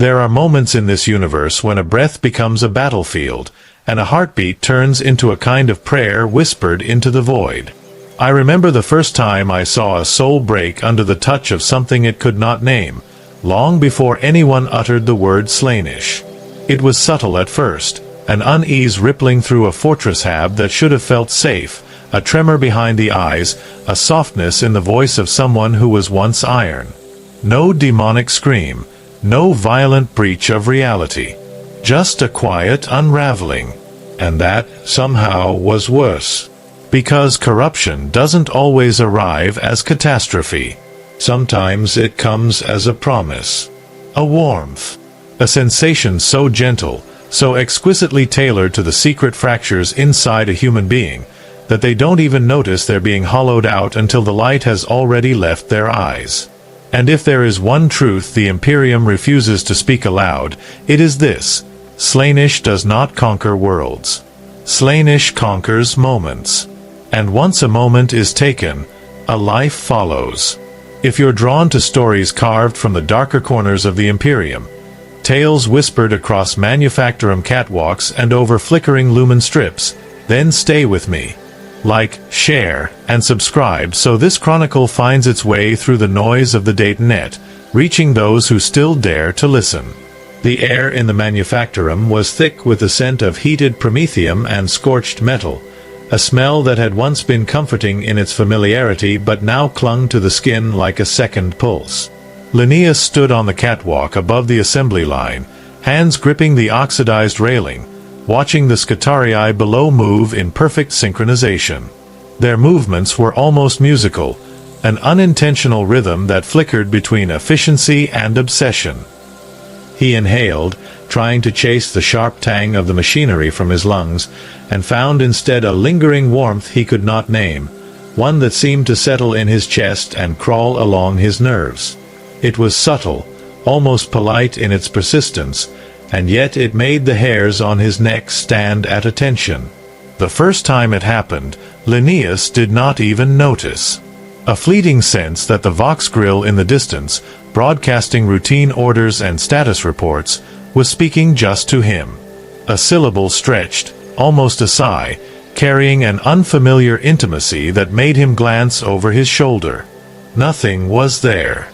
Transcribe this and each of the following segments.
There are moments in this universe when a breath becomes a battlefield, and a heartbeat turns into a kind of prayer whispered into the void. I remember the first time I saw a soul break under the touch of something it could not name, long before anyone uttered the word Slaanesh. It was subtle at first, an unease rippling through a fortress hab that should have felt safe, a tremor behind the eyes, a softness in the voice of someone who was once iron. No demonic scream, no violent breach of reality. Just a quiet unraveling. And that, somehow, was worse. Because corruption doesn't always arrive as catastrophe. Sometimes it comes as a promise. A warmth. A sensation so gentle, so exquisitely tailored to the secret fractures inside a human being, that they don't even notice they're being hollowed out until the light has already left their eyes. And if there is one truth the Imperium refuses to speak aloud, it is this: Slaanesh does not conquer worlds. Slaanesh conquers moments. And once a moment is taken, a life follows. If you're drawn to stories carved from the darker corners of the Imperium, tales whispered across manufactorum catwalks and over flickering lumen strips, then stay with me. Like, share, and subscribe so this chronicle finds its way through the noise of the Datanet, reaching those who still dare to listen. The air in the manufactorum was thick with the scent of heated promethium and scorched metal, a smell that had once been comforting in its familiarity but now clung to the skin like a second pulse. Linnaeus stood on the catwalk above the assembly line, hands gripping the oxidized railing, watching the Scutarii below move in perfect synchronization. Their movements were almost musical, an unintentional rhythm that flickered between efficiency and obsession. He inhaled, trying to chase the sharp tang of the machinery from his lungs, and found instead a lingering warmth he could not name, one that seemed to settle in his chest and crawl along his nerves. It was subtle, almost polite in its persistence, and yet it made the hairs on his neck stand at attention. The first time it happened, Linnaeus did not even notice. A fleeting sense that the Vox grill in the distance, broadcasting routine orders and status reports, was speaking just to him. A syllable stretched, almost a sigh, carrying an unfamiliar intimacy that made him glance over his shoulder. Nothing was there.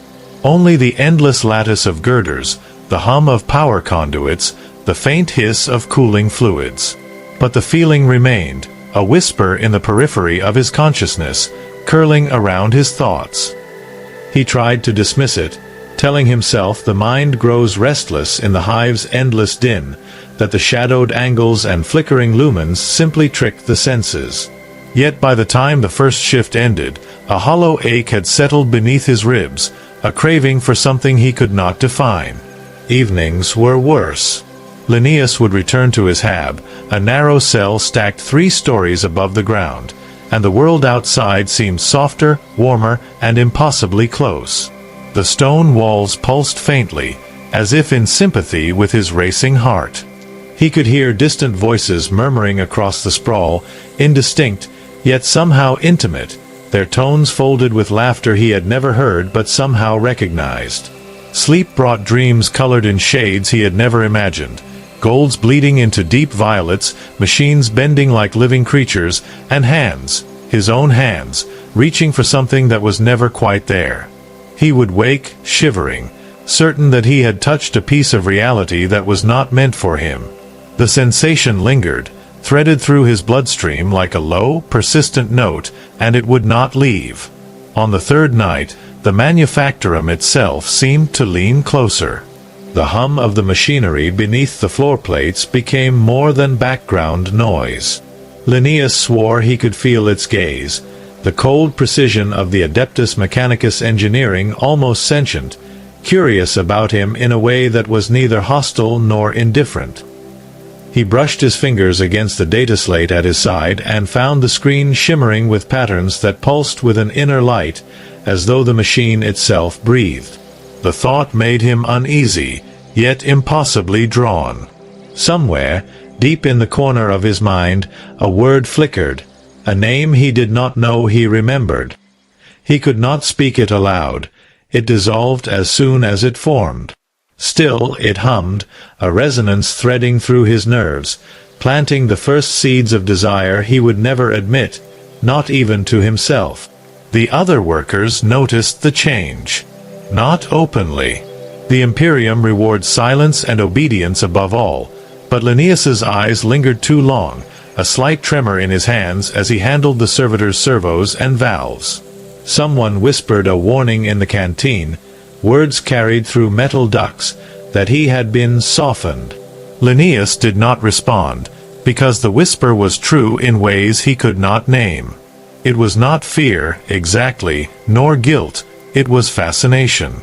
Only the endless lattice of girders, the hum of power conduits, the faint hiss of cooling fluids. But the feeling remained, a whisper in the periphery of his consciousness, curling around his thoughts. He tried to dismiss it, telling himself the mind grows restless in the hive's endless din, that the shadowed angles and flickering lumens simply trick the senses. Yet by the time the first shift ended, a hollow ache had settled beneath his ribs, a craving for something he could not define. Evenings were worse. Linnaeus would return to his hab, a narrow cell stacked 3 stories above the ground, and the world outside seemed softer, warmer, and impossibly close. The stone walls pulsed faintly, as if in sympathy with his racing heart. He could hear distant voices murmuring across the sprawl, indistinct, yet somehow intimate, their tones folded with laughter he had never heard but somehow recognized. Sleep brought dreams colored in shades he had never imagined, golds bleeding into deep violets, machines bending like living creatures, and hands, his own hands, reaching for something that was never quite there. He would wake, shivering, certain that he had touched a piece of reality that was not meant for him. The sensation lingered, threaded through his bloodstream like a low, persistent note, and it would not leave. On the third night, the manufactorum itself seemed to lean closer. The hum of the machinery beneath the floor plates became more than background noise. Linnaeus swore he could feel its gaze, the cold precision of the Adeptus Mechanicus engineering almost sentient, curious about him in a way that was neither hostile nor indifferent. He brushed his fingers against the data slate at his side and found the screen shimmering with patterns that pulsed with an inner light, as though the machine itself breathed. The thought made him uneasy, yet impossibly drawn. Somewhere, deep in the corner of his mind, a word flickered, a name he did not know he remembered. He could not speak it aloud. It dissolved as soon as it formed. Still it hummed, a resonance threading through his nerves, planting the first seeds of desire he would never admit, not even to himself. The other workers noticed the change. Not openly. The Imperium rewards silence and obedience above all, but Linnaeus's eyes lingered too long, a slight tremor in his hands as he handled the servitor's servos and valves. Someone whispered a warning in the canteen, words carried through metal ducts, that he had been softened. Linnaeus did not respond, because the whisper was true in ways he could not name. It was not fear, exactly, nor guilt, it was fascination.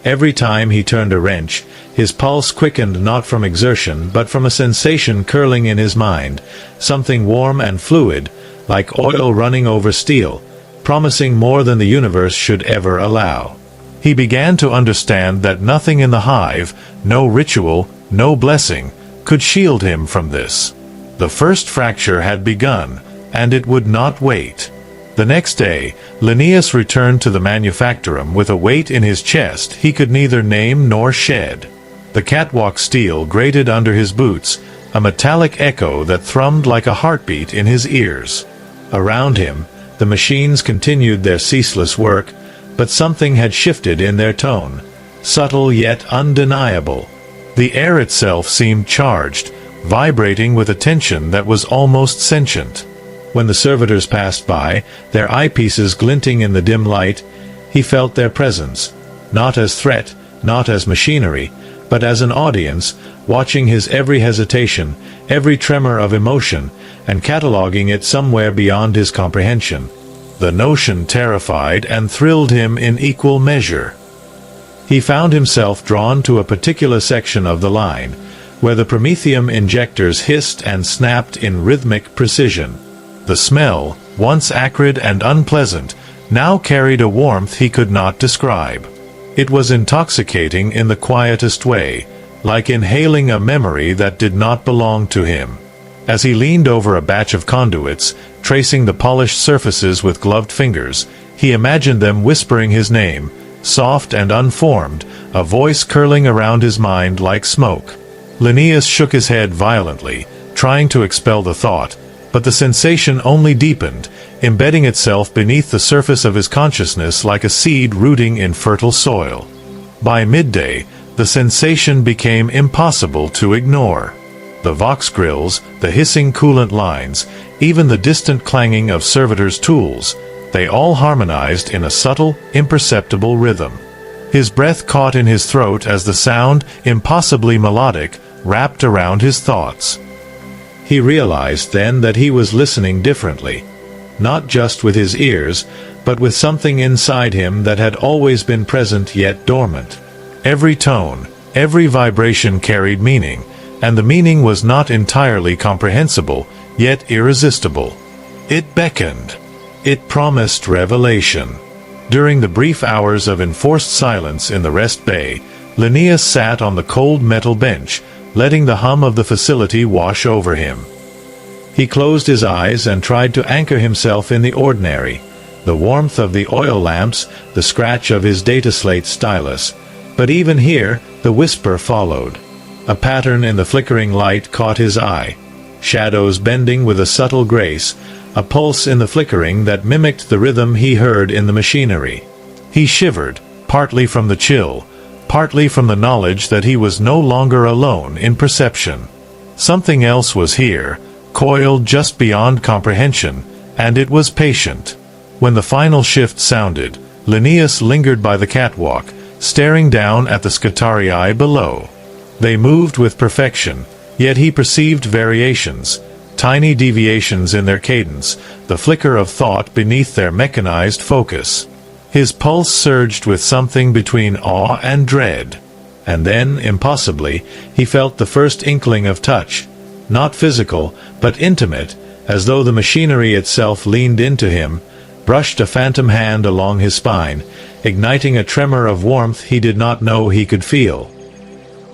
Every time he turned a wrench, his pulse quickened not from exertion but from a sensation curling in his mind, something warm and fluid, like oil running over steel, promising more than the universe should ever allow. He began to understand that nothing in the hive, no ritual, no blessing, could shield him from this. The first fracture had begun, and it would not wait. The next day, Linnaeus returned to the manufactorum with a weight in his chest he could neither name nor shed. The catwalk steel grated under his boots, a metallic echo that thrummed like a heartbeat in his ears. Around him, the machines continued their ceaseless work, but something had shifted in their tone, subtle yet undeniable. The air itself seemed charged, vibrating with a tension that was almost sentient. When the servitors passed by, their eyepieces glinting in the dim light, he felt their presence, not as threat, not as machinery, but as an audience, watching his every hesitation, every tremor of emotion, and cataloging it somewhere beyond his comprehension. The notion terrified and thrilled him in equal measure. He found himself drawn to a particular section of the line, where the promethium injectors hissed and snapped in rhythmic precision. The smell, once acrid and unpleasant, now carried a warmth he could not describe. It was intoxicating in the quietest way, like inhaling a memory that did not belong to him. As he leaned over a batch of conduits, tracing the polished surfaces with gloved fingers, he imagined them whispering his name, soft and unformed, a voice curling around his mind like smoke. Linnaeus shook his head violently, trying to expel the thought, but the sensation only deepened, embedding itself beneath the surface of his consciousness like a seed rooting in fertile soil. By midday, the sensation became impossible to ignore. The vox grills, the hissing coolant lines, even the distant clanging of servitors' tools, they all harmonized in a subtle, imperceptible rhythm. His breath caught in his throat as the sound, impossibly melodic, wrapped around his thoughts. He realized then that he was listening differently, not just with his ears, but with something inside him that had always been present yet dormant. Every tone, every vibration carried meaning, and the meaning was not entirely comprehensible, yet irresistible. It beckoned. It promised revelation. During the brief hours of enforced silence in the rest bay, Linnaeus sat on the cold metal bench, letting the hum of the facility wash over him. He closed his eyes and tried to anchor himself in the ordinary, the warmth of the oil lamps, the scratch of his data slate stylus. But even here, the whisper followed. A pattern in the flickering light caught his eye, shadows bending with a subtle grace, a pulse in the flickering that mimicked the rhythm he heard in the machinery. He shivered, partly from the chill, partly from the knowledge that he was no longer alone in perception. Something else was here, coiled just beyond comprehension, and it was patient. When the final shift sounded, Linnaeus lingered by the catwalk, staring down at the scutarii below. They moved with perfection, yet he perceived variations, tiny deviations in their cadence, the flicker of thought beneath their mechanized focus. His pulse surged with something between awe and dread. And then, impossibly, he felt the first inkling of touch, not physical, but intimate, as though the machinery itself leaned into him, brushed a phantom hand along his spine, igniting a tremor of warmth he did not know he could feel.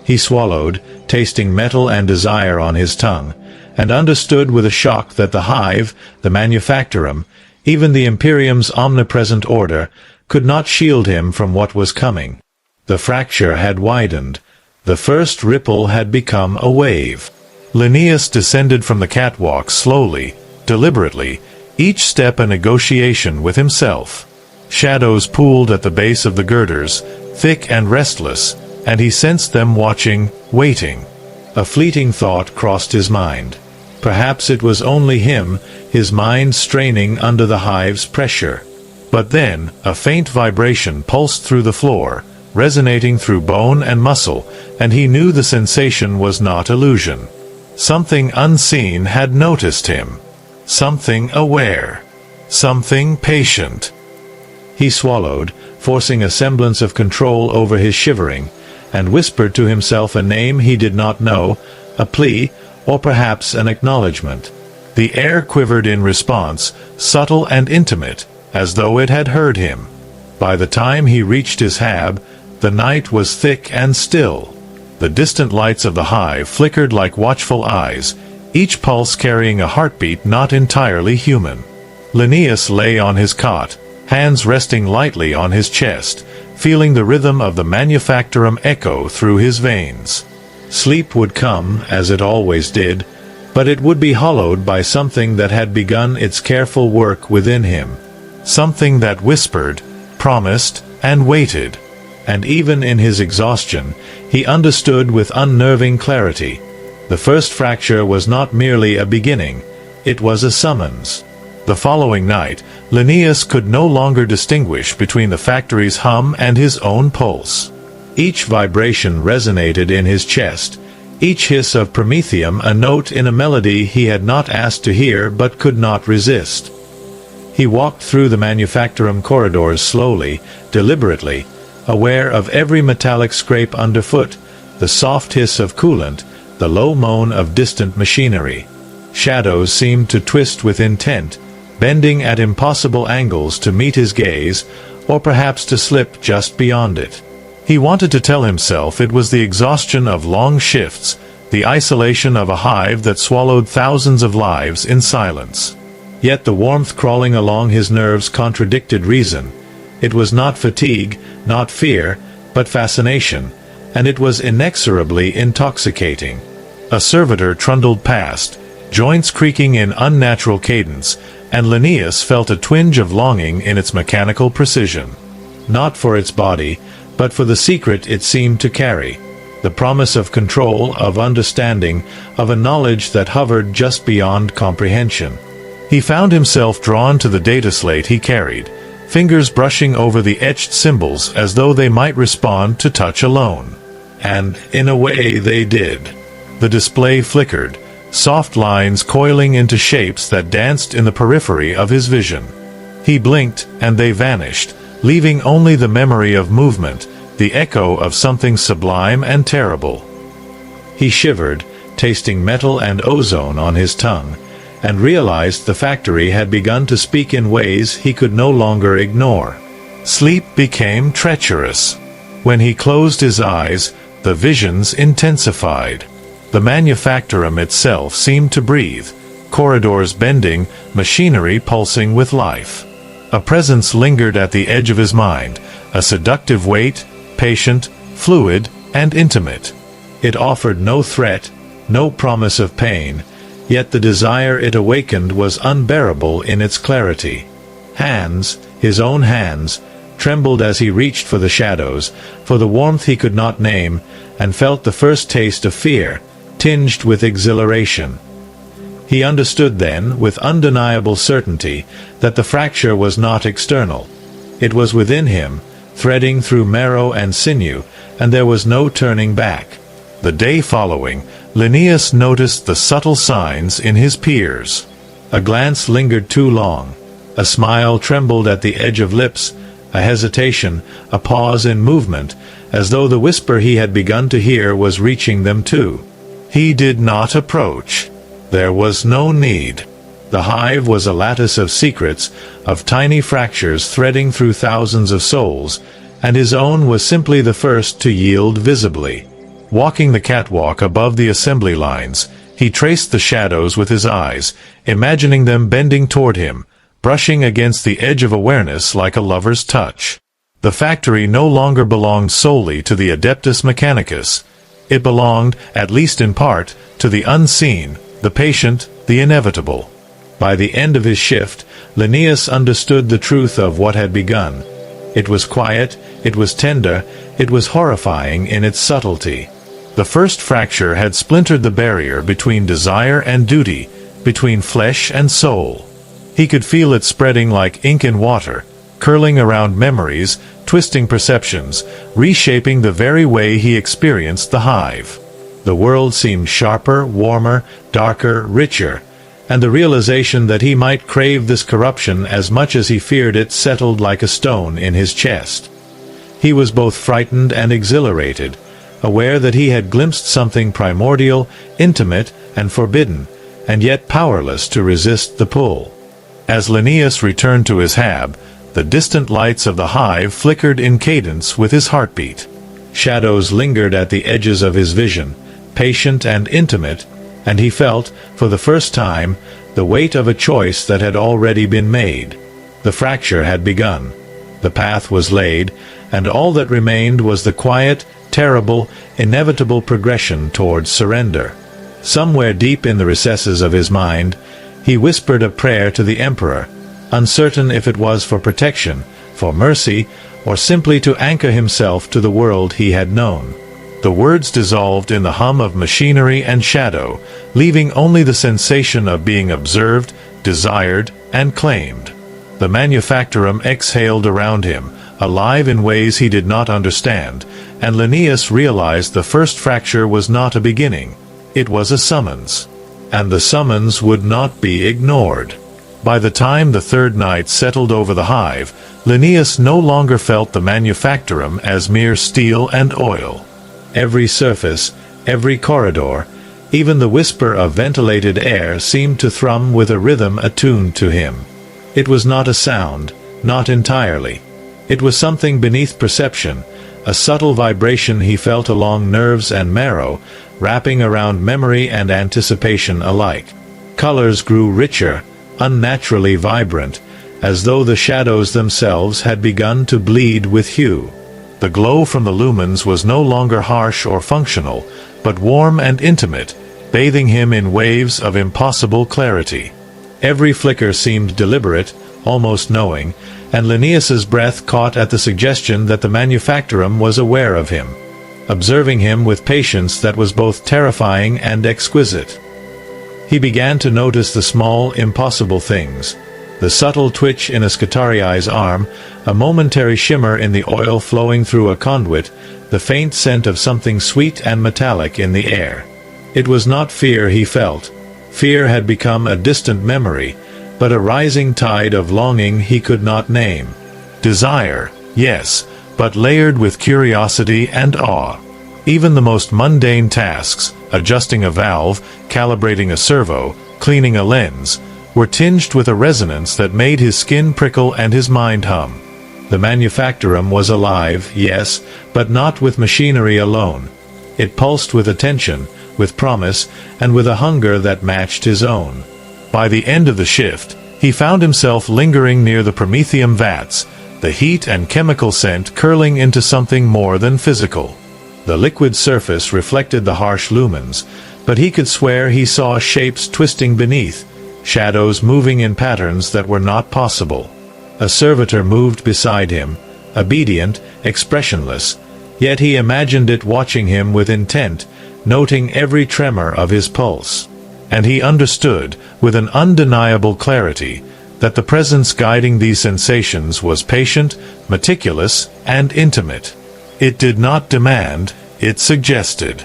He swallowed, tasting metal and desire on his tongue, and understood with a shock that the hive, the manufactorum, even the Imperium's omnipresent order, could not shield him from what was coming. The fracture had widened, The first ripple had become a wave. Linnaeus descended from the catwalk slowly, deliberately, each step a negotiation with himself. Shadows pooled at the base of the girders, thick and restless, and he sensed them watching, waiting. A fleeting thought crossed his mind. Perhaps it was only him, his mind straining under the hive's pressure. But then, a faint vibration pulsed through the floor, resonating through bone and muscle, and he knew the sensation was not illusion. Something unseen had noticed him. Something aware. Something patient. He swallowed, forcing a semblance of control over his shivering, and whispered to himself a name he did not know, a plea, or perhaps an acknowledgement. The air quivered in response, subtle and intimate, as though it had heard him. By the time he reached his hab, the night was thick and still. The distant lights of the hive flickered like watchful eyes, each pulse carrying a heartbeat not entirely human. Linnaeus lay on his cot, hands resting lightly on his chest, feeling the rhythm of the manufactorum echo through his veins. Sleep would come, as it always did, but it would be hollowed by something that had begun its careful work within him. Something that whispered, promised, and waited. And even in his exhaustion, he understood with unnerving clarity. The first fracture was not merely a beginning, it was a summons. The following night, Linnaeus could no longer distinguish between the factory's hum and his own pulse. Each vibration resonated in his chest, each hiss of promethium a note in a melody he had not asked to hear but could not resist. He walked through the manufactorum corridors slowly, deliberately, aware of every metallic scrape underfoot, the soft hiss of coolant, the low moan of distant machinery. Shadows seemed to twist with intent, bending at impossible angles to meet his gaze, or perhaps to slip just beyond it. He wanted to tell himself it was the exhaustion of long shifts, the isolation of a hive that swallowed thousands of lives in silence. Yet the warmth crawling along his nerves contradicted reason. It was not fatigue, not fear, but fascination, and it was inexorably intoxicating. A servitor trundled past, joints creaking in unnatural cadence, and Linnaeus felt a twinge of longing in its mechanical precision. Not for its body, but for the secret it seemed to carry, the promise of control, of understanding, of a knowledge that hovered just beyond comprehension. He found himself drawn to the data slate he carried, fingers brushing over the etched symbols as though they might respond to touch alone. And, in a way, they did. The display flickered, soft lines coiling into shapes that danced in the periphery of his vision. He blinked, and they vanished, leaving only the memory of movement, the echo of something sublime and terrible. He shivered, tasting metal and ozone on his tongue, and realized the factory had begun to speak in ways he could no longer ignore. Sleep became treacherous. When he closed his eyes, the visions intensified. The manufactorum itself seemed to breathe, corridors bending, machinery pulsing with life. A presence lingered at the edge of his mind, a seductive weight, patient, fluid, and intimate. It offered no threat, no promise of pain, yet the desire it awakened was unbearable in its clarity. Hands, his own hands, trembled as he reached for the shadows, for the warmth he could not name, and felt the first taste of fear, tinged with exhilaration. He understood then, with undeniable certainty, that the fracture was not external. It was within him, threading through marrow and sinew, and there was no turning back. The day following, Linnaeus noticed the subtle signs in his peers. A glance lingered too long. A smile trembled at the edge of lips, a hesitation, a pause in movement, as though the whisper he had begun to hear was reaching them too. He did not approach. There was no need. The hive was a lattice of secrets, of tiny fractures threading through thousands of souls, and his own was simply the first to yield visibly. Walking the catwalk above the assembly lines, he traced the shadows with his eyes, imagining them bending toward him, brushing against the edge of awareness like a lover's touch. The factory no longer belonged solely to the Adeptus Mechanicus. It belonged, at least in part, to the unseen, the patient, the inevitable. By the end of his shift, Linnaeus understood the truth of what had begun. It was quiet, it was tender, it was horrifying in its subtlety. The first fracture had splintered the barrier between desire and duty, between flesh and soul. He could feel it spreading like ink in water, curling around memories, twisting perceptions, reshaping the very way he experienced the hive. The world seemed sharper, warmer, darker, richer, and the realization that he might crave this corruption as much as he feared it settled like a stone in his chest. He was both frightened and exhilarated, aware that he had glimpsed something primordial, intimate, and forbidden, and yet powerless to resist the pull. As Linnaeus returned to his hab, the distant lights of the hive flickered in cadence with his heartbeat. Shadows lingered at the edges of his vision, patient and intimate, and he felt, for the first time, the weight of a choice that had already been made. The fracture had begun. The path was laid, and all that remained was the quiet, terrible, inevitable progression towards surrender. Somewhere deep in the recesses of his mind, he whispered a prayer to the emperor, uncertain if it was for protection, for mercy, or simply to anchor himself to the world he had known. The words dissolved in the hum of machinery and shadow, leaving only the sensation of being observed, desired, and claimed. The manufactorum exhaled around him, alive in ways he did not understand, and Linnaeus realized the first fracture was not a beginning. It was a summons. And the summons would not be ignored. By the time the third night settled over the hive, Linnaeus no longer felt the manufactorum as mere steel and oil. Every surface, every corridor, even the whisper of ventilated air seemed to thrum with a rhythm attuned to him. It was not a sound, not entirely. It was something beneath perception, a subtle vibration he felt along nerves and marrow, wrapping around memory and anticipation alike. Colors grew richer, unnaturally vibrant, as though the shadows themselves had begun to bleed with hue. The glow from the lumens was no longer harsh or functional, but warm and intimate, bathing him in waves of impossible clarity. Every flicker seemed deliberate, almost knowing, and Linnaeus's breath caught at the suggestion that the manufactorum was aware of him, observing him with patience that was both terrifying and exquisite. He began to notice the small, impossible things, the subtle twitch in a Scutarii's arm, a momentary shimmer in the oil flowing through a conduit, the faint scent of something sweet and metallic in the air. It was not fear he felt. Fear had become a distant memory, but a rising tide of longing he could not name. Desire, yes, but layered with curiosity and awe. Even the most mundane tasks, adjusting a valve, calibrating a servo, cleaning a lens, were tinged with a resonance that made his skin prickle and his mind hum. The manufactorum was alive, yes, but not with machinery alone. It pulsed with attention, with promise, and with a hunger that matched his own. By the end of the shift, he found himself lingering near the promethium vats, the heat and chemical scent curling into something more than physical. The liquid surface reflected the harsh lumens, but he could swear he saw shapes twisting beneath, shadows moving in patterns that were not possible. A servitor moved beside him, obedient, expressionless, yet he imagined it watching him with intent, noting every tremor of his pulse. And he understood, with an undeniable clarity, that the presence guiding these sensations was patient, meticulous, and intimate. It did not demand, it suggested.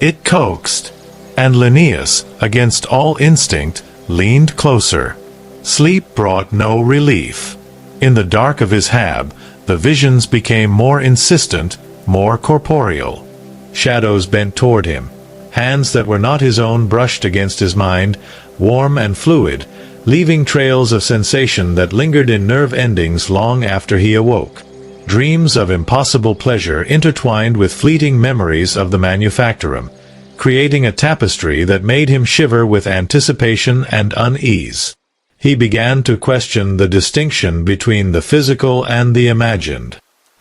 It coaxed. And Linnaeus, against all instinct, leaned closer. Sleep brought no relief. In the dark of his hab, the visions became more insistent, more corporeal. Shadows bent toward him. Hands that were not his own brushed against his mind, warm and fluid, leaving trails of sensation that lingered in nerve endings long after he awoke. Dreams of impossible pleasure intertwined with fleeting memories of the manufactorum, creating a tapestry that made him shiver with anticipation and unease. He began to question the distinction between the physical and the imagined.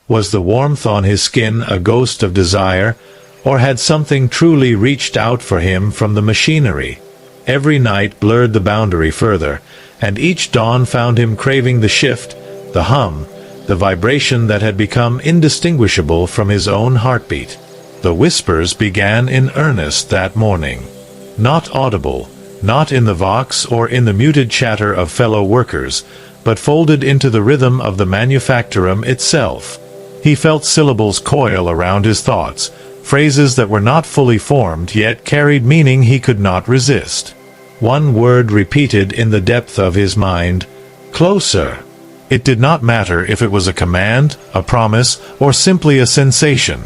Was the warmth on his skin a ghost of desire, Or had something truly reached out for him from the machinery? Every night blurred the boundary further, and each dawn found him craving the shift, the hum, the vibration that had become indistinguishable from his own heartbeat. The whispers began in earnest that morning. Not audible, not in the vox or in the muted chatter of fellow workers, but folded into the rhythm of the manufactorum itself. He felt syllables coil around his thoughts, phrases that were not fully formed yet carried meaning he could not resist. One word repeated in the depth of his mind: closer. It did not matter if it was a command, a promise, or simply a sensation.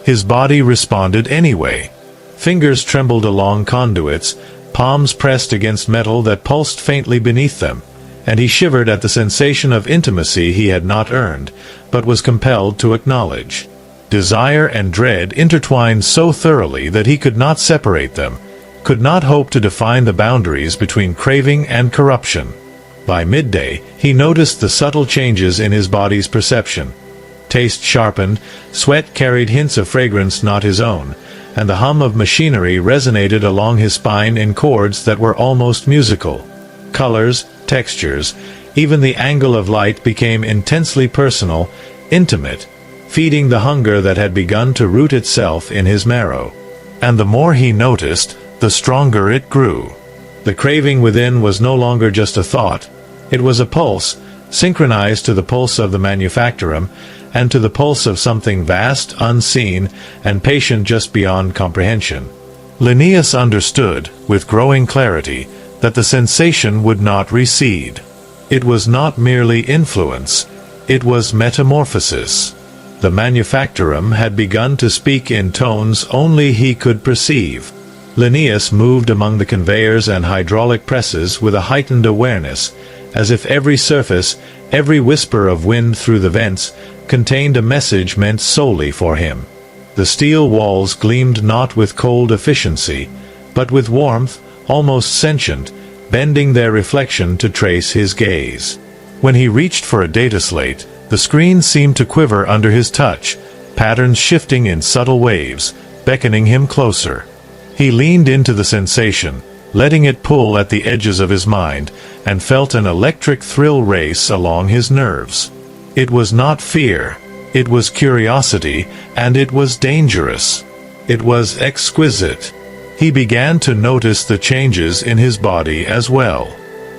His body responded anyway. Fingers trembled along conduits, palms pressed against metal that pulsed faintly beneath them, and he shivered at the sensation of intimacy he had not earned, but was compelled to acknowledge. Desire and dread intertwined so thoroughly that he could not separate them, could not hope to define the boundaries between craving and corruption. By midday, he noticed the subtle changes in his body's perception. Taste sharpened, sweat carried hints of fragrance not his own, and the hum of machinery resonated along his spine in chords that were almost musical. Colors, textures, even the angle of light became intensely personal, intimate, feeding the hunger that had begun to root itself in his marrow. And the more he noticed, the stronger it grew. The craving within was no longer just a thought. It was a pulse, synchronized to the pulse of the manufactorum, and to the pulse of something vast, unseen, and patient just beyond comprehension. Linnaeus understood, with growing clarity, that the sensation would not recede. It was not merely influence, it was metamorphosis. The manufactorum had begun to speak in tones only he could perceive. Linnaeus moved among the conveyors and hydraulic presses with a heightened awareness, as if every surface, every whisper of wind through the vents, contained a message meant solely for him. The steel walls gleamed not with cold efficiency, but with warmth, almost sentient, bending their reflection to trace his gaze. When he reached for a data slate, the screen seemed to quiver under his touch, patterns shifting in subtle waves, beckoning him closer. He leaned into the sensation, letting it pull at the edges of his mind, and felt an electric thrill race along his nerves. It was not fear, it was curiosity, and it was dangerous. It was exquisite. He began to notice the changes in his body as well.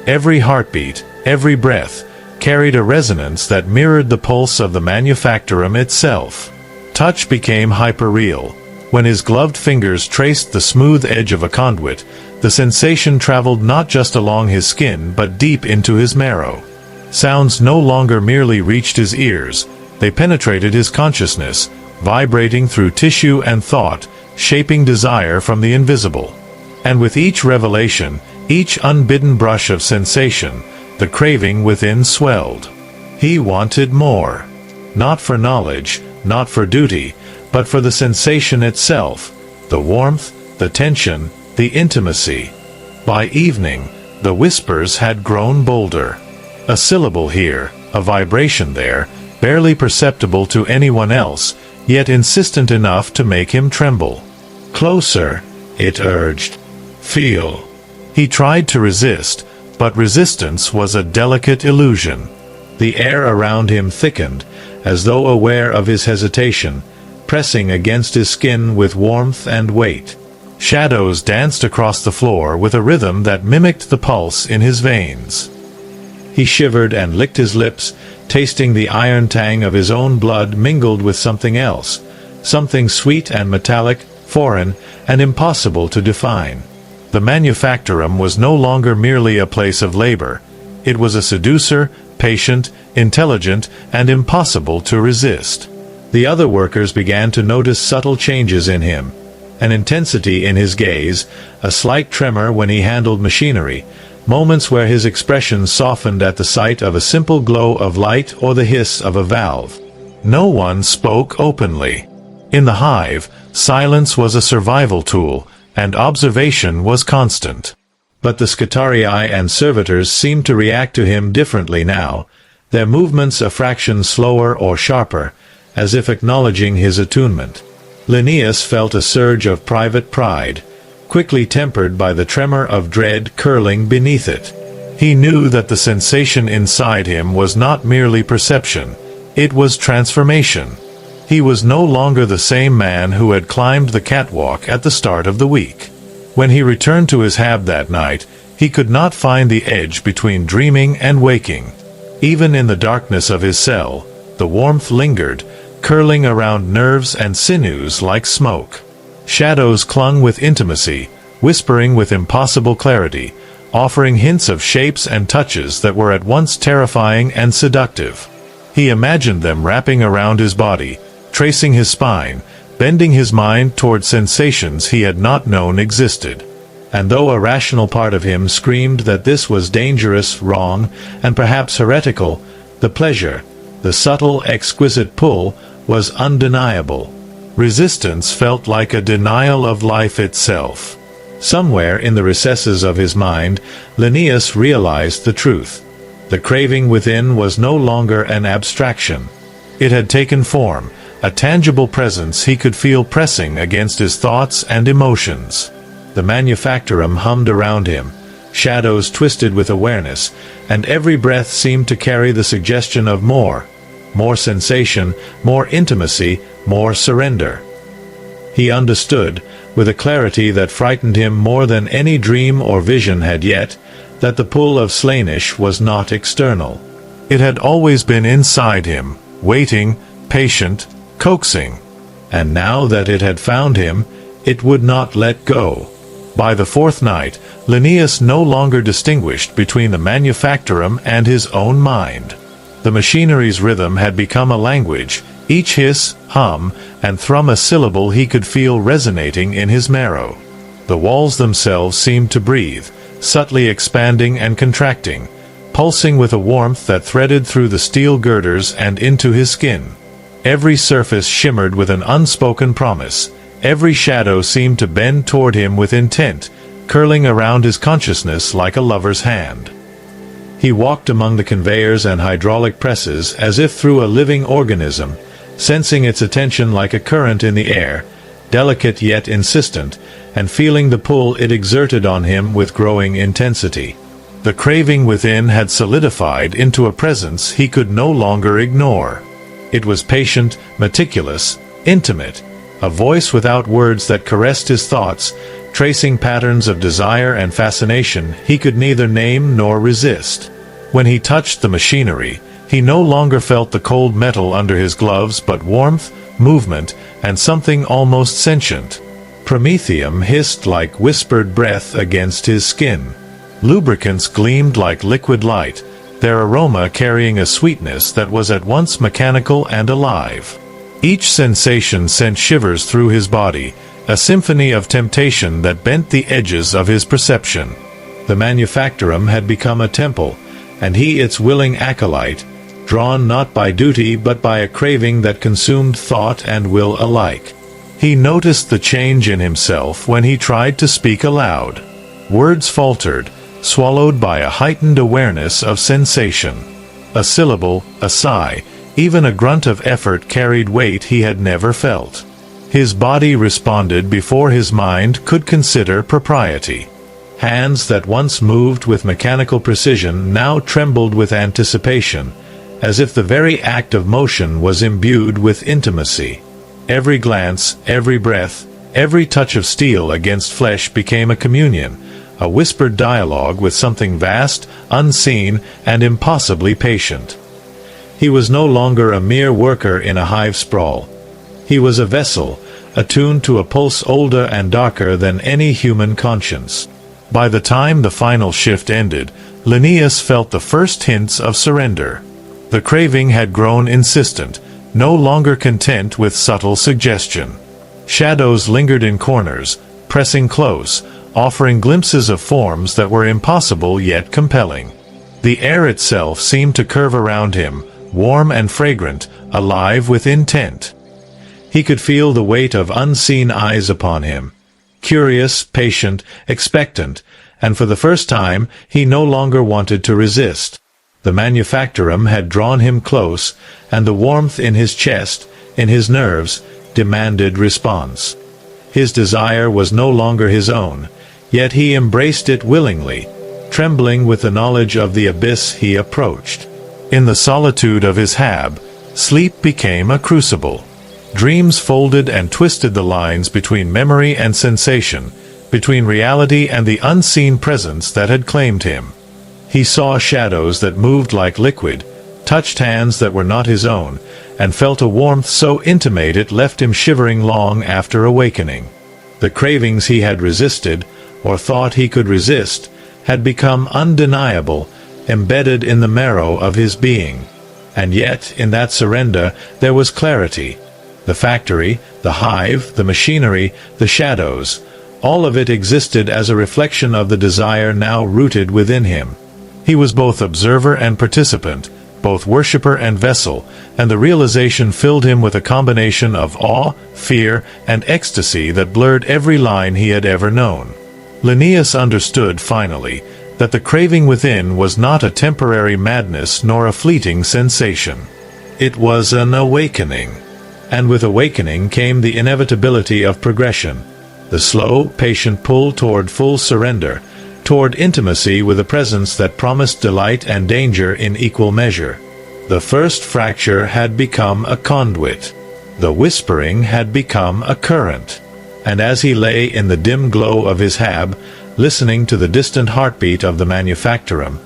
Every heartbeat, every breath, carried a resonance that mirrored the pulse of the manufactorum itself. Touch became hyperreal. When his gloved fingers traced the smooth edge of a conduit, the sensation traveled not just along his skin but deep into his marrow. Sounds no longer merely reached his ears, they penetrated his consciousness, vibrating through tissue and thought, shaping desire from the invisible. And with each revelation, each unbidden brush of sensation, the craving within swelled. He wanted more. Not for knowledge, not for duty, but for the sensation itself, the warmth, the tension, the intimacy. By evening, the whispers had grown bolder. A syllable here, a vibration there, barely perceptible to anyone else, yet insistent enough to make him tremble. Closer, it urged. Feel. He tried to resist, but resistance was a delicate illusion. The air around him thickened, as though aware of his hesitation, pressing against his skin with warmth and weight. Shadows danced across the floor with a rhythm that mimicked the pulse in his veins. He shivered and licked his lips, tasting the iron tang of his own blood mingled with something else, something sweet and metallic, foreign, and impossible to define. The manufactorum was no longer merely a place of labor. It was a seducer, patient, intelligent, and impossible to resist. The other workers began to notice subtle changes in him. An intensity in his gaze, a slight tremor when he handled machinery, moments where his expression softened at the sight of a simple glow of light or the hiss of a valve. No one spoke openly. In the hive, silence was a survival tool, and observation was constant. But the Scutarii and servitors seemed to react to him differently now, their movements a fraction slower or sharper, as if acknowledging his attunement. Linnaeus felt a surge of private pride, quickly tempered by the tremor of dread curling beneath it. He knew that the sensation inside him was not merely perception, it was transformation. He was no longer the same man who had climbed the catwalk at the start of the week. When he returned to his hab that night, he could not find the edge between dreaming and waking. Even in the darkness of his cell, the warmth lingered, curling around nerves and sinews like smoke. Shadows clung with intimacy, whispering with impossible clarity, offering hints of shapes and touches that were at once terrifying and seductive. He imagined them wrapping around his body, tracing his spine, bending his mind toward sensations he had not known existed. And though a rational part of him screamed that this was dangerous, wrong, and perhaps heretical, the pleasure, the subtle, exquisite pull, was undeniable. Resistance felt like a denial of life itself. Somewhere in the recesses of his mind, Linnaeus realized the truth. The craving within was no longer an abstraction. It had taken form, a tangible presence he could feel pressing against his thoughts and emotions. The manufactorum hummed around him, shadows twisted with awareness, and every breath seemed to carry the suggestion of more sensation, more intimacy, more surrender. He understood, with a clarity that frightened him more than any dream or vision had yet, that the pull of Slaanesh was not external. It had always been inside him, waiting, patient, coaxing. And now that it had found him, it would not let go. By the fourth night, Linnaeus no longer distinguished between the manufactorum and his own mind. The machinery's rhythm had become a language, each hiss, hum, and thrum a syllable he could feel resonating in his marrow. The walls themselves seemed to breathe, subtly expanding and contracting, pulsing with a warmth that threaded through the steel girders and into his skin. Every surface shimmered with an unspoken promise. Every shadow seemed to bend toward him with intent, curling around his consciousness like a lover's hand. He walked among the conveyors and hydraulic presses as if through a living organism, sensing its attention like a current in the air, delicate yet insistent, and feeling the pull it exerted on him with growing intensity. The craving within had solidified into a presence he could no longer ignore. It was patient, meticulous, intimate, a voice without words that caressed his thoughts, tracing patterns of desire and fascination he could neither name nor resist. When he touched the machinery, he no longer felt the cold metal under his gloves but warmth, movement, and something almost sentient. Promethium hissed like whispered breath against his skin. Lubricants gleamed like liquid light, their aroma carrying a sweetness that was at once mechanical and alive. Each sensation sent shivers through his body, a symphony of temptation that bent the edges of his perception. The manufactorum had become a temple, and he its willing acolyte, drawn not by duty but by a craving that consumed thought and will alike. He noticed the change in himself when he tried to speak aloud. Words faltered, swallowed by a heightened awareness of sensation. A syllable, a sigh, even a grunt of effort carried weight he had never felt. His body responded before his mind could consider propriety. Hands that once moved with mechanical precision now trembled with anticipation, as if the very act of motion was imbued with intimacy. Every glance, every breath, every touch of steel against flesh became a communion, a whispered dialogue with something vast, unseen, and impossibly patient. He was no longer a mere worker in a hive sprawl. He was a vessel, attuned to a pulse older and darker than any human conscience. By the time the final shift ended, Linnaeus felt the first hints of surrender. The craving had grown insistent, no longer content with subtle suggestion. Shadows lingered in corners, pressing close, offering glimpses of forms that were impossible yet compelling. The air itself seemed to curve around him, warm and fragrant, alive with intent. He could feel the weight of unseen eyes upon him, curious, patient, expectant, and for the first time he no longer wanted to resist. The manufactorum had drawn him close, and the warmth in his chest, in his nerves, demanded response. His desire was no longer his own, yet he embraced it willingly, trembling with the knowledge of the abyss he approached. In the solitude of his hab, sleep became a crucible. Dreams folded and twisted the lines between memory and sensation, between reality and the unseen presence that had claimed him. He saw shadows that moved like liquid, touched hands that were not his own, and felt a warmth so intimate it left him shivering long after awakening. The cravings he had resisted, or thought he could resist, had become undeniable, embedded in the marrow of his being. And yet, in that surrender, there was clarity. The factory, the hive, the machinery, the shadows, all of it existed as a reflection of the desire now rooted within him. He was both observer and participant, both worshipper and vessel, and the realization filled him with a combination of awe, fear, and ecstasy that blurred every line he had ever known. Linnaeus understood, finally, that the craving within was not a temporary madness nor a fleeting sensation. It was an awakening. And with awakening came the inevitability of progression, the slow, patient pull toward full surrender, toward intimacy with a presence that promised delight and danger in equal measure. The first fracture had become a conduit. The whispering had become a current. And as he lay in the dim glow of his hab, listening to the distant heartbeat of the manufactorum,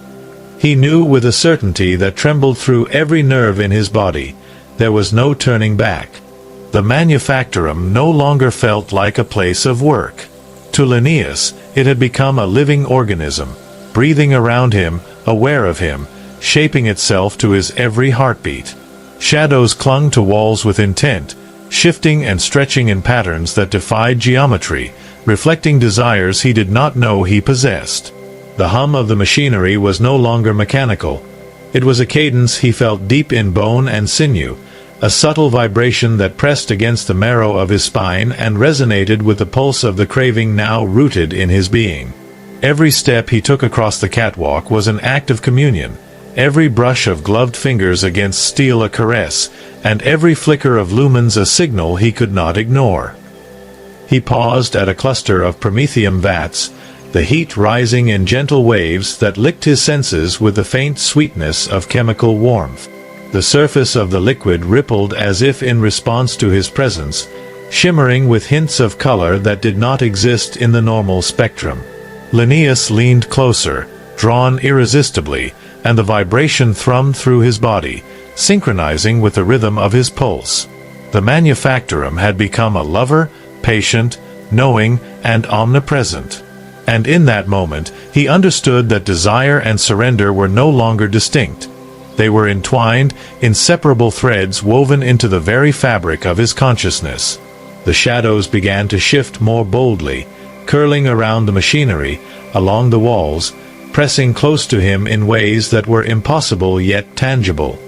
he knew with a certainty that trembled through every nerve in his body, there was no turning back. The manufactorum no longer felt like a place of work. To Linnaeus, it had become a living organism, breathing around him, aware of him, shaping itself to his every heartbeat. Shadows clung to walls with intent, shifting and stretching in patterns that defied geometry, reflecting desires he did not know he possessed. The hum of the machinery was no longer mechanical. It was a cadence he felt deep in bone and sinew, a subtle vibration that pressed against the marrow of his spine and resonated with the pulse of the craving now rooted in his being. Every step he took across the catwalk was an act of communion, every brush of gloved fingers against steel a caress, and every flicker of lumens a signal he could not ignore. He paused at a cluster of promethium vats, the heat rising in gentle waves that licked his senses with the faint sweetness of chemical warmth. The surface of the liquid rippled as if in response to his presence, shimmering with hints of color that did not exist in the normal spectrum. Linnaeus leaned closer, drawn irresistibly, and the vibration thrummed through his body, synchronizing with the rhythm of his pulse. The manufactorum had become a lover, patient, knowing, and omnipresent. And in that moment, he understood that desire and surrender were no longer distinct. They were entwined, inseparable threads woven into the very fabric of his consciousness. The shadows began to shift more boldly, curling around the machinery, along the walls, pressing close to him in ways that were impossible yet tangible.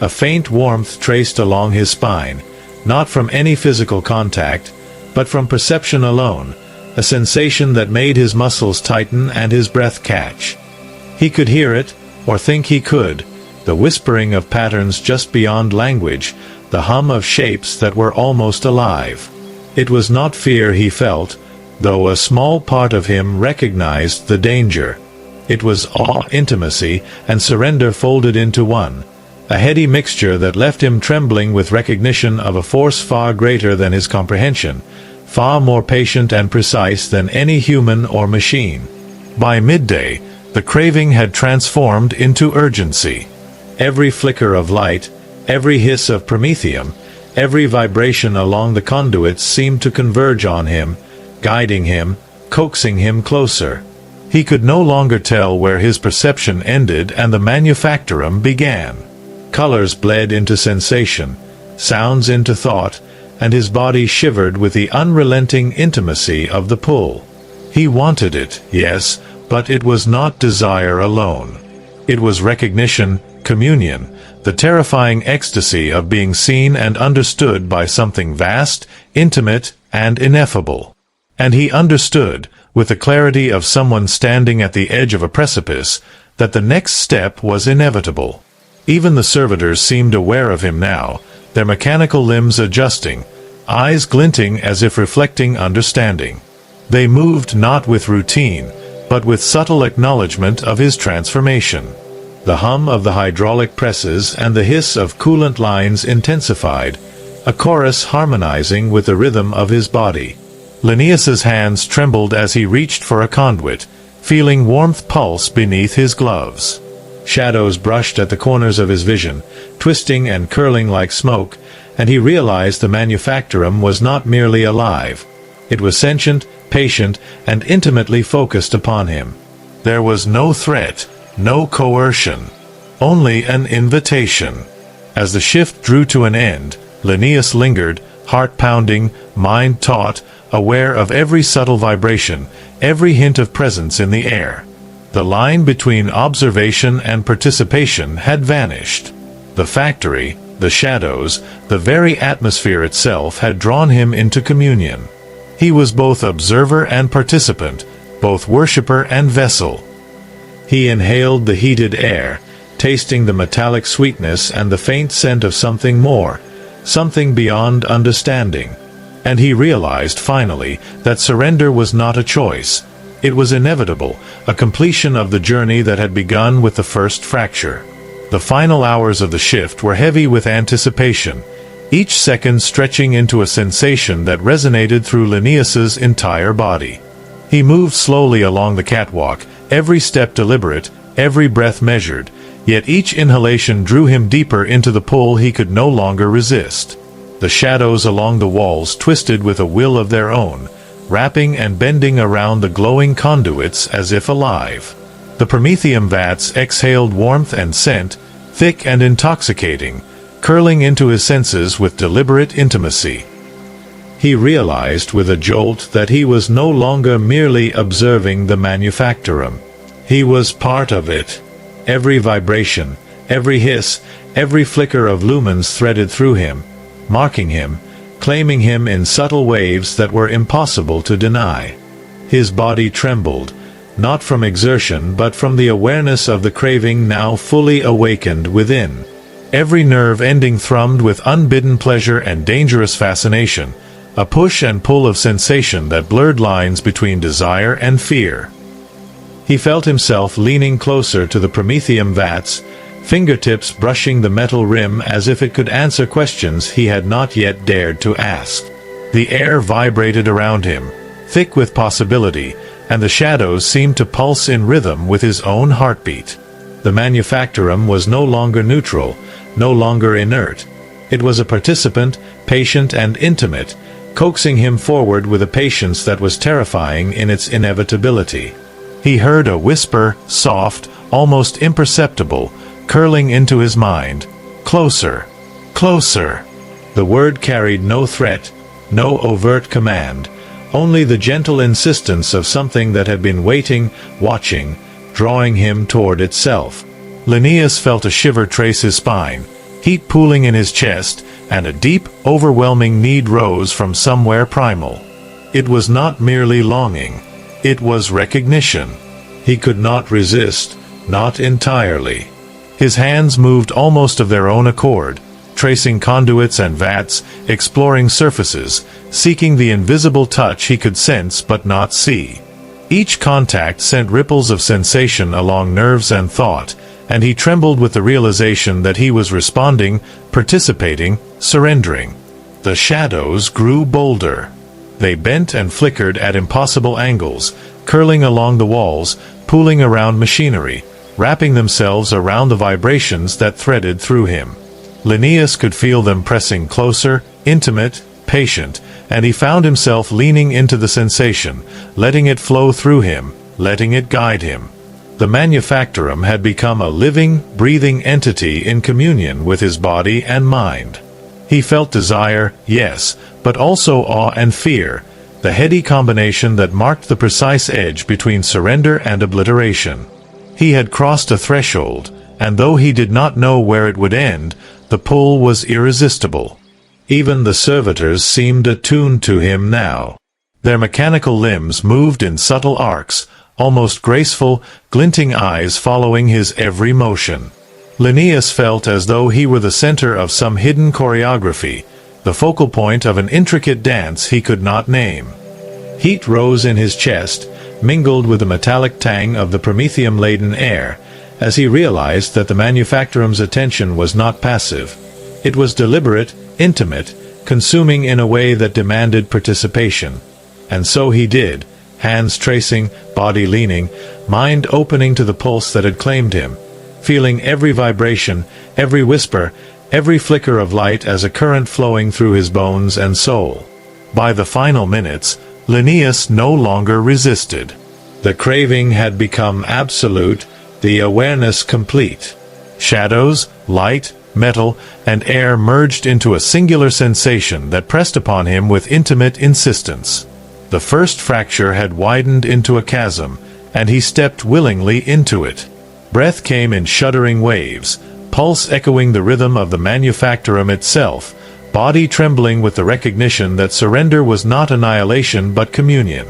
A faint warmth traced along his spine, not from any physical contact, but from perception alone, a sensation that made his muscles tighten and his breath catch. He could hear it, or think he could, the whispering of patterns just beyond language, the hum of shapes that were almost alive. It was not fear he felt, though a small part of him recognized the danger. It was awe, intimacy, and surrender folded into one, a heady mixture that left him trembling with recognition of a force far greater than his comprehension, far more patient and precise than any human or machine. By midday, the craving had transformed into urgency. Every flicker of light, every hiss of promethium, every vibration along the conduits seemed to converge on him, guiding him, coaxing him closer. He could no longer tell where his perception ended and the manufactorum began. Colors bled into sensation, sounds into thought, and his body shivered with the unrelenting intimacy of the pull. He wanted it, yes, but it was not desire alone. It was recognition, communion, the terrifying ecstasy of being seen and understood by something vast, intimate, and ineffable. And he understood, with the clarity of someone standing at the edge of a precipice, that the next step was inevitable. Even the servitors seemed aware of him now, their mechanical limbs adjusting, eyes glinting as if reflecting understanding. They moved not with routine, but with subtle acknowledgement of his transformation. The hum of the hydraulic presses and the hiss of coolant lines intensified, a chorus harmonizing with the rhythm of his body. Linnaeus's hands trembled as he reached for a conduit, feeling warmth pulse beneath his gloves. Shadows brushed at the corners of his vision, twisting and curling like smoke, and he realized the manufactorum was not merely alive. It was sentient, patient, and intimately focused upon him. There was no threat, no coercion, only an invitation. As the shift drew to an end, Linnaeus lingered, heart pounding, mind taut, aware of every subtle vibration, every hint of presence in the air. The line between observation and participation had vanished. The factory, the shadows, the very atmosphere itself had drawn him into communion. He was both observer and participant, both worshipper and vessel. He inhaled the heated air, tasting the metallic sweetness and the faint scent of something more, something beyond understanding. And he realized finally that surrender was not a choice. It was inevitable, a completion of the journey that had begun with the first fracture. The final hours of the shift were heavy with anticipation, each second stretching into a sensation that resonated through Linnaeus's entire body. He moved slowly along the catwalk, every step deliberate, every breath measured, yet each inhalation drew him deeper into the pull he could no longer resist. The shadows along the walls twisted with a will of their own, wrapping and bending around the glowing conduits as if alive. The promethium vats exhaled warmth and scent, thick and intoxicating, curling into his senses with deliberate intimacy. He realized with a jolt that he was no longer merely observing the manufactorum. He was part of it. Every vibration, every hiss, every flicker of lumens threaded through him, marking him, claiming him in subtle waves that were impossible to deny. His body trembled, not from exertion but from the awareness of the craving now fully awakened within. Every nerve ending thrummed with unbidden pleasure and dangerous fascination, a push and pull of sensation that blurred lines between desire and fear. He felt himself leaning closer to the promethium vats, fingertips brushing the metal rim as if it could answer questions he had not yet dared to ask. The air vibrated around him, thick with possibility, and the shadows seemed to pulse in rhythm with his own heartbeat. The manufactorum was no longer neutral, no longer inert. It was a participant, patient and intimate, coaxing him forward with a patience that was terrifying in its inevitability. He heard a whisper, soft, almost imperceptible, curling into his mind. Closer. Closer. The word carried no threat, no overt command, only the gentle insistence of something that had been waiting, watching, drawing him toward itself. Linnaeus felt a shiver trace his spine, heat pooling in his chest, and a deep, overwhelming need rose from somewhere primal. It was not merely longing. It was recognition. He could not resist, not entirely. His hands moved almost of their own accord, tracing conduits and vats, exploring surfaces, seeking the invisible touch he could sense but not see. Each contact sent ripples of sensation along nerves and thought, and he trembled with the realization that he was responding, participating, surrendering. The shadows grew bolder. They bent and flickered at impossible angles, curling along the walls, pooling around machinery, wrapping themselves around the vibrations that threaded through him. Linnaeus could feel them pressing closer, intimate, patient, and he found himself leaning into the sensation, letting it flow through him, letting it guide him. The manufactorum had become a living, breathing entity in communion with his body and mind. He felt desire, yes, but also awe and fear, the heady combination that marked the precise edge between surrender and obliteration. He had crossed a threshold, and though he did not know where it would end, the pull was irresistible. Even the servitors seemed attuned to him now. Their mechanical limbs moved in subtle arcs, almost graceful, glinting eyes following his every motion. Linnaeus felt as though he were the center of some hidden choreography, the focal point of an intricate dance he could not name. Heat rose in his chest, mingled with the metallic tang of the promethium-laden air, as he realized that the manufactorum's attention was not passive. It was deliberate, intimate, consuming in a way that demanded participation. And so he did, hands tracing, body leaning, mind opening to the pulse that had claimed him, feeling every vibration, every whisper, every flicker of light as a current flowing through his bones and soul. By the final minutes, Linnaeus no longer resisted. The craving had become absolute, the awareness complete. Shadows, light, metal, and air merged into a singular sensation that pressed upon him with intimate insistence. The first fracture had widened into a chasm, and he stepped willingly into it. Breath came in shuddering waves, pulse echoing the rhythm of the manufactorum itself, body trembling with the recognition that surrender was not annihilation but communion.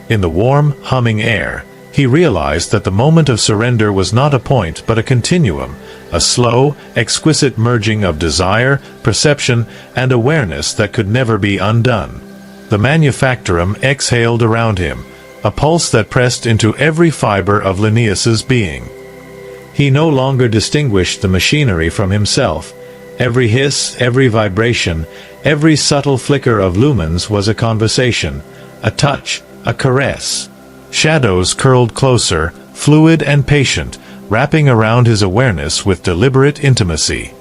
In the warm, humming air, he realized that the moment of surrender was not a point but a continuum, a slow, exquisite merging of desire, perception, and awareness that could never be undone. The manufactorum exhaled around him, a pulse that pressed into every fiber of Linnaeus's being. He no longer distinguished the machinery from himself. Every hiss, every vibration, every subtle flicker of lumens was a conversation, a touch, a caress. Shadows curled closer, fluid and patient, wrapping around his awareness with deliberate intimacy.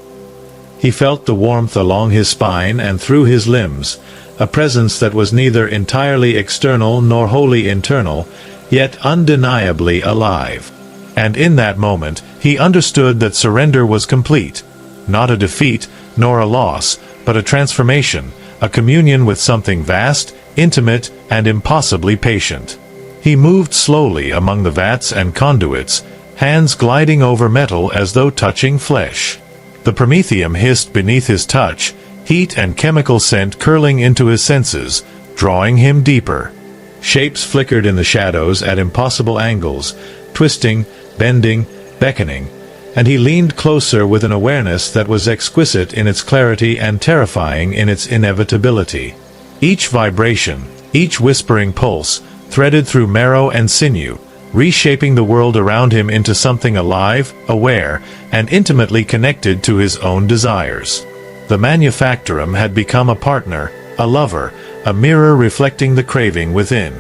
He felt the warmth along his spine and through his limbs, a presence that was neither entirely external nor wholly internal, yet undeniably alive. And in that moment, he understood that surrender was complete, not a defeat, nor a loss, but a transformation, a communion with something vast, intimate, and impossibly patient. He moved slowly among the vats and conduits, hands gliding over metal as though touching flesh. The promethium hissed beneath his touch, heat and chemical scent curling into his senses, drawing him deeper. Shapes flickered in the shadows at impossible angles, twisting, bending, beckoning, and he leaned closer with an awareness that was exquisite in its clarity and terrifying in its inevitability. Each vibration, each whispering pulse, threaded through marrow and sinew, reshaping the world around him into something alive, aware, and intimately connected to his own desires. The manufactorum had become a partner, a lover, a mirror reflecting the craving within.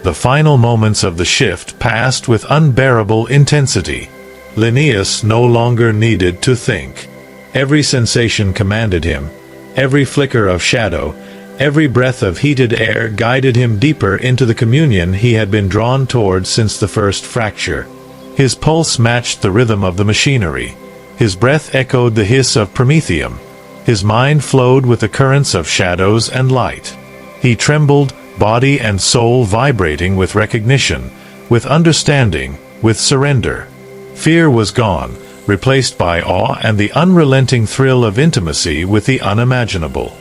The final moments of the shift passed with unbearable intensity. Linnaeus no longer needed to think. Every sensation commanded him, every flicker of shadow, every breath of heated air guided him deeper into the communion he had been drawn toward since the first fracture. His pulse matched the rhythm of the machinery. His breath echoed the hiss of promethium. His mind flowed with the currents of shadows and light. He trembled, body and soul vibrating with recognition, with understanding, with surrender. Fear was gone, replaced by awe and the unrelenting thrill of intimacy with the unimaginable.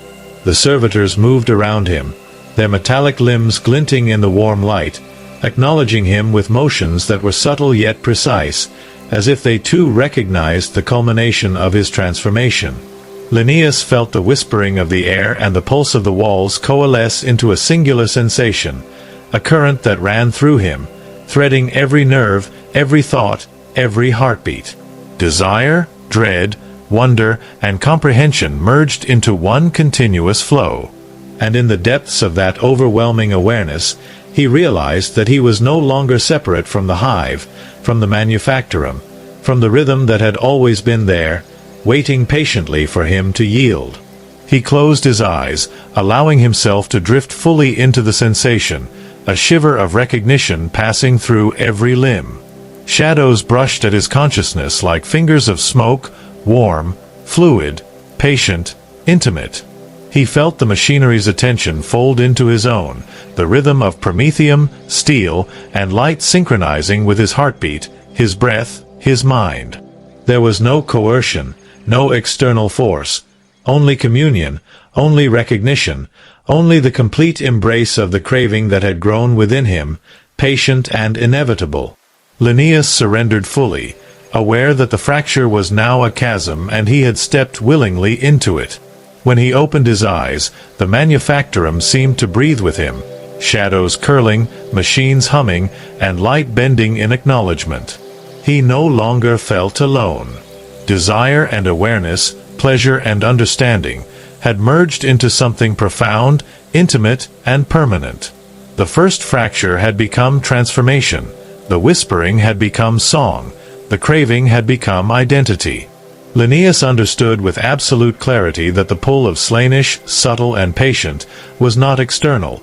The servitors moved around him, their metallic limbs glinting in the warm light, acknowledging him with motions that were subtle yet precise, as if they too recognized the culmination of his transformation. Linnaeus felt the whispering of the air and the pulse of the walls coalesce into a singular sensation, a current that ran through him, threading every nerve, every thought, every heartbeat. Desire, dread, wonder, and comprehension merged into one continuous flow. And in the depths of that overwhelming awareness, he realized that he was no longer separate from the hive, from the manufactorum, from the rhythm that had always been there, waiting patiently for him to yield. He closed his eyes, allowing himself to drift fully into the sensation, a shiver of recognition passing through every limb. Shadows brushed at his consciousness like fingers of smoke, warm, fluid, patient, intimate. He felt the machinery's attention fold into his own, the rhythm of promethium, steel, and light synchronizing with his heartbeat, his breath, his mind. There was no coercion, no external force, only communion, only recognition, only the complete embrace of the craving that had grown within him, patient and inevitable. Linnaeus surrendered fully, aware that the fracture was now a chasm and he had stepped willingly into it. When he opened his eyes, the manufactorum seemed to breathe with him, shadows curling, machines humming, and light bending in acknowledgement. He no longer felt alone. Desire and awareness, pleasure and understanding, had merged into something profound, intimate, and permanent. The first fracture had become transformation, the whispering had become song, the craving had become identity. Linnaeus understood with absolute clarity that the pull of Slaanesh, subtle and patient, was not external.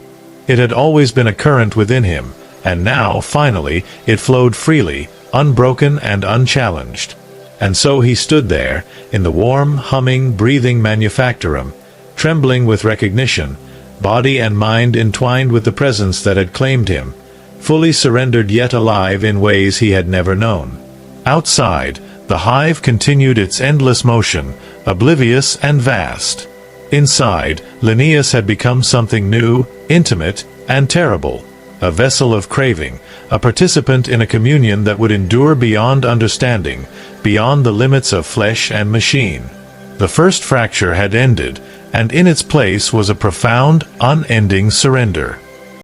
It had always been a current within him, and now, finally, it flowed freely, unbroken and unchallenged. And so he stood there, in the warm, humming, breathing manufactorum, trembling with recognition, body and mind entwined with the presence that had claimed him, fully surrendered yet alive in ways he had never known. Outside, the hive continued its endless motion, oblivious and vast. Inside, Linnaeus had become something new, intimate, and terrible, a vessel of craving, a participant in a communion that would endure beyond understanding, beyond the limits of flesh and machine. The first fracture had ended, and in its place was a profound, unending surrender.